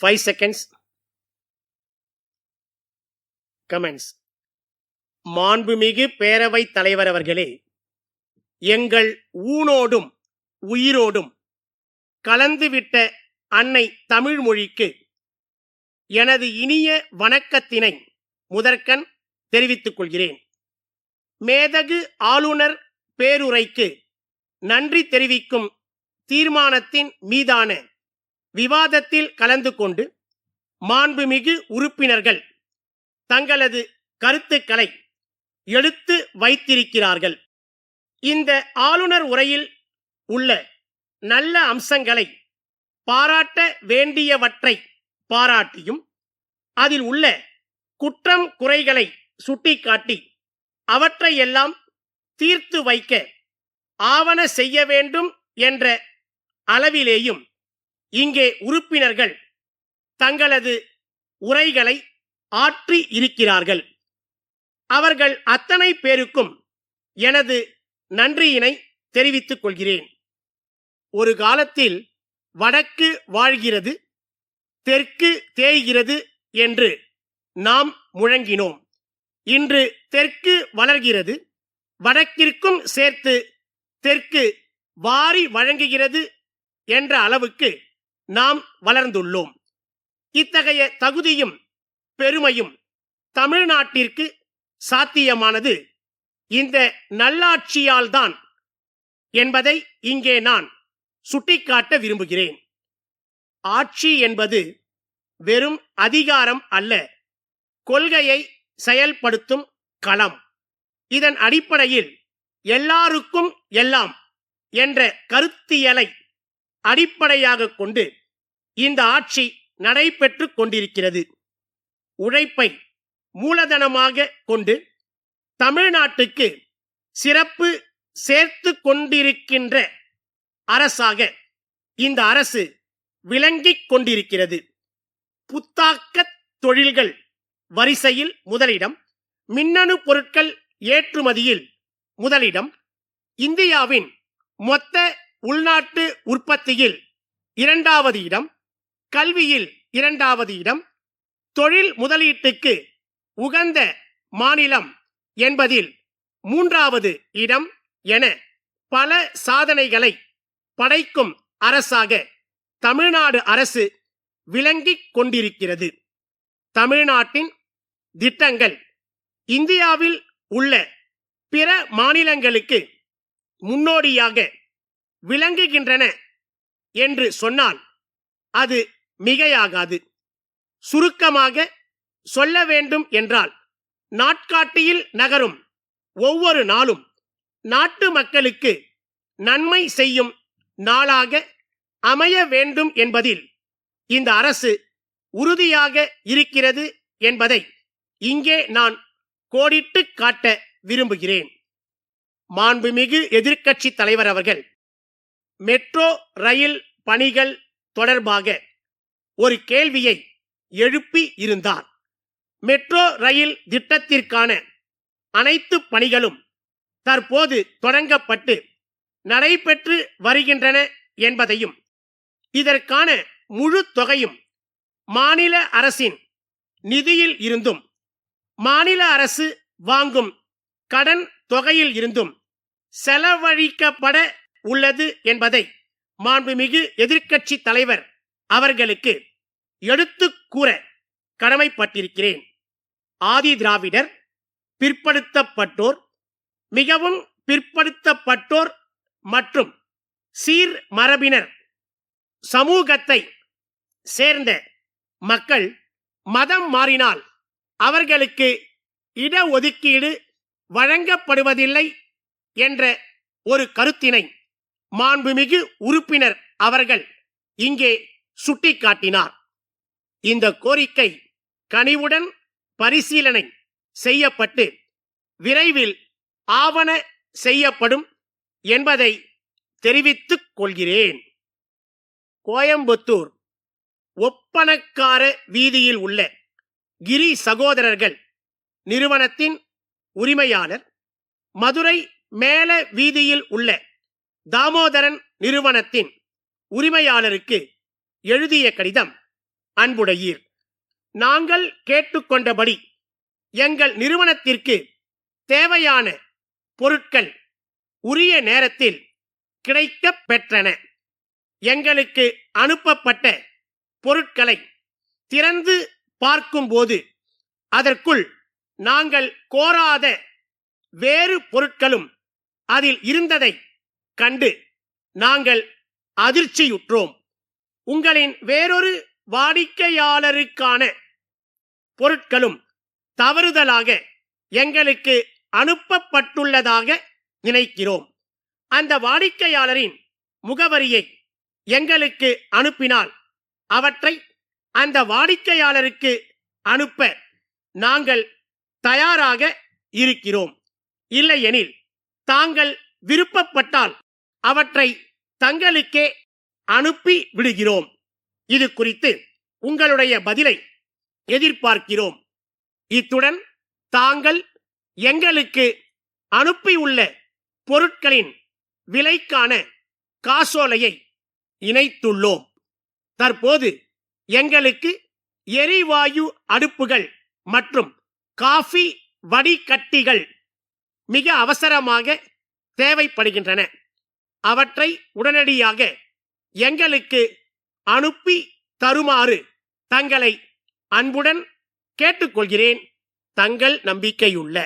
5 seconds. Comments. மாண்புமிகு பேரவைத் தலைவர் அவர்களே, எங்கள் ஊனோடும் உயிரோடும் கலந்துவிட்ட அன்னை தமிழ் மொழிக்கு எனது இனிய வணக்கத்தினை முதற்கண் தெரிவித்துக் கொள்கிறேன். மேதகு ஆளுநர் பேருரைக்கு நன்றி தெரிவிக்கும் தீர்மானத்தின் மீதான விவாதத்தில் கலந்து கொண்டு மாண்புமிகு உறுப்பினர்கள் தங்களது கருத்துக்களை எடுத்து வைத்திருக்கிறார்கள். இந்த ஆளுநர் உரையில் உள்ள நல்ல அம்சங்களை பாராட்ட வேண்டியவற்றை பாராட்டியும் அதில் உள்ள குற்றம் குறைகளை சுட்டிக்காட்டி அவற்றையெல்லாம் தீர்த்து வைக்க ஆவன செய்ய வேண்டும் என்ற அளவிலேயும் இங்கே உறுப்பினர்கள் தங்களது உரைகளை ஆற்றி இருக்கிறார்கள். அவர்கள் அத்தனை பேருக்கும் எனது நன்றியினை தெரிவித்துக் கொள்கிறேன். ஒரு காலத்தில் வடக்கு வாழ்கிறது, தெற்கு தேய்கிறது என்று நாம் முழங்கினோம். இன்று தெற்கு வளர்கிறது, வடக்கிற்கும் சேர்த்து தெற்கு வாரி வழங்குகிறது என்ற அளவுக்கு நாம் வளர்ந்துள்ளோம். இத்தகைய தகுதியும் பெருமையும் தமிழ்நாட்டிற்கு சாத்தியமானது இந்த நல்லாட்சியால் தான் என்பதை இங்கே நான் சுட்டிக்காட்ட விரும்புகிறேன். ஆட்சி என்பது வெறும் அதிகாரம் அல்ல, கொள்கையை செயல்படுத்தும் களம். இதன் அடிப்படையில் எல்லாருக்கும் எல்லாம் என்ற கருத்தியலை அடிப்படையாக கொண்டு இந்த ஆட்சி நடைபெற்று கொண்டிருக்கிறது. உழைப்பை மூலதனமாக கொண்டு தமிழ்நாட்டுக்கு சிறப்பு சேர்த்து கொண்டிருக்கின்ற அரசாக இந்த அரசு விளங்கிக் கொண்டிருக்கிறது. புத்தாக்க தொழில்கள் வரிசையில் முதலிடம், மின்னணு பொருட்கள் ஏற்றுமதியில் முதலிடம், இந்தியாவின் மொத்த உள்நாட்டு உற்பத்தியில் 2வது இடம், கல்வியில் 2வது இடம், தொழில் முதலீட்டுக்கு உகந்த மாநிலம் என்பதில் 3வது இடம் என பல சாதனைகளை படைக்கும் அரசாக தமிழ்நாடு அரசு விளங்கிக் கொண்டிருக்கிறது. தமிழ்நாட்டின் திட்டங்கள் இந்தியாவில் உள்ள பிற மாநிலங்களுக்கு முன்னோடியாக விளங்குகின்றன என்று சொன்னால் அது மிகையாகாது. சுருக்கமாக சொல்ல வேண்டும் என்றால், நாட்காட்டியில் நகரும் ஒவ்வொரு நாளும் நாட்டு மக்களுக்கு நன்மை செய்யும் நாளாக அமைய வேண்டும் என்பதில் இந்த அரசு உறுதியாக இருக்கிறது என்பதை இங்கே நான் கோடிட்டு காட்ட விரும்புகிறேன். மாண்புமிகு எதிர்க்கட்சி தலைவர் அவர்கள் மெட்ரோ ரயில் பணிகள் தொடர்பாக ஒரு கேள்வியை எழுப்பி இருந்தார். மெட்ரோ ரயில் திட்டத்திற்கான அனைத்து பணிகளும் தற்போது தொடங்கப்பட்டு நடைபெற்று வருகின்றன என்பதையும், இதற்கான முழு தொகையும் மாநில அரசின் நிதியில் இருந்தும் மாநில அரசு வாங்கும் கடன் தொகையில் இருந்தும் செலவழிக்கப்பட உள்ளது என்பதை மாண்புமிகு எதிர்க்கட்சி தலைவர் அவர்களுக்கு எடுத்து கூற கடமைப்பட்டிருக்கிறேன். ஆதி திராவிடர், பிற்படுத்தப்பட்டோர், மிகவும் பிற்படுத்தப்பட்டோர் மற்றும் சீர் மரபினர் சமூகத்தை சேர்ந்த மக்கள் மதம் மாறினால் அவர்களுக்கு இடஒதுக்கீடு வழங்கப்படுவதில்லை என்ற ஒரு கருத்தினை மாண்புமிகு உறுப்பினர் அவர்கள் இங்கே சுட்டிக்காட்டினார். இந்த கோரிக்கை கனிவுடன் பரிசீலனை செய்யப்பட்டு விரைவில் ஆவண செய்யப்படும் என்பதை தெரிவித்துக் கொள்கிறேன். கோயம்புத்தூர் ஒப்பனக்கார வீதியில் உள்ள கிரி சகோதரர்கள் நிறுவனத்தின் உரிமையாளர், மதுரை மேல வீதியில் உள்ள தாமோதரன் நிறுவனத்தின் உரிமையாளருக்கு எழுதிய கடிதம் அன்புடையீர். நாங்கள் கேட்டுக்கொண்டபடி எங்கள் நிறுவனத்திற்கு தேவையான பொருட்கள் உரிய நேரத்தில் கிடைக்கப் பெற்றன. எங்களுக்கு அனுப்பப்பட்ட பொருட்களை திறந்து பார்க்கும்போது அதற்குள் நாங்கள் கோராத வேறு பொருட்களும் அதில் இருந்ததை கண்டு நாங்கள் அதிர்ச்சியுற்றோம். உங்களின் வேறொரு வாடிக்கையாளருக்கான பொருட்களும் தவறுதலாக எங்களுக்கு அனுப்பப்பட்டுள்ளதாக நினைக்கிறோம். அந்த வாடிக்கையாளரின் முகவரியை எங்களுக்கு அனுப்பினால் அவற்றை அந்த வாடிக்கையாளருக்கு அனுப்ப நாங்கள் தயாராக இருக்கிறோம். இல்லையெனில் தாங்கள் விருப்பப்பட்டால் அவற்றை தங்களுக்கே அனுப்பி விடுகிறோம். இது குறித்து உங்களுடைய பதிலை எதிர்பார்க்கிறோம். இத்துடன் தாங்கள் எங்களுக்கு அனுப்பியுள்ள பொருட்களின் விலைக்கான காசோலையை இணைத்துள்ளோம். தற்போது எங்களுக்கு எரிவாயு அடுப்புகள் மற்றும் காஃபி வடிகட்டிகள் மிக அவசரமாக தேவைப்படுகின்றன. அவற்றை உடனடியாக எங்களுக்கு அனுப்பி தருமாறு தங்களை அன்புடன் கேட்டுக்கொள்கிறேன். தங்கள் நம்பிக்கையுள்ள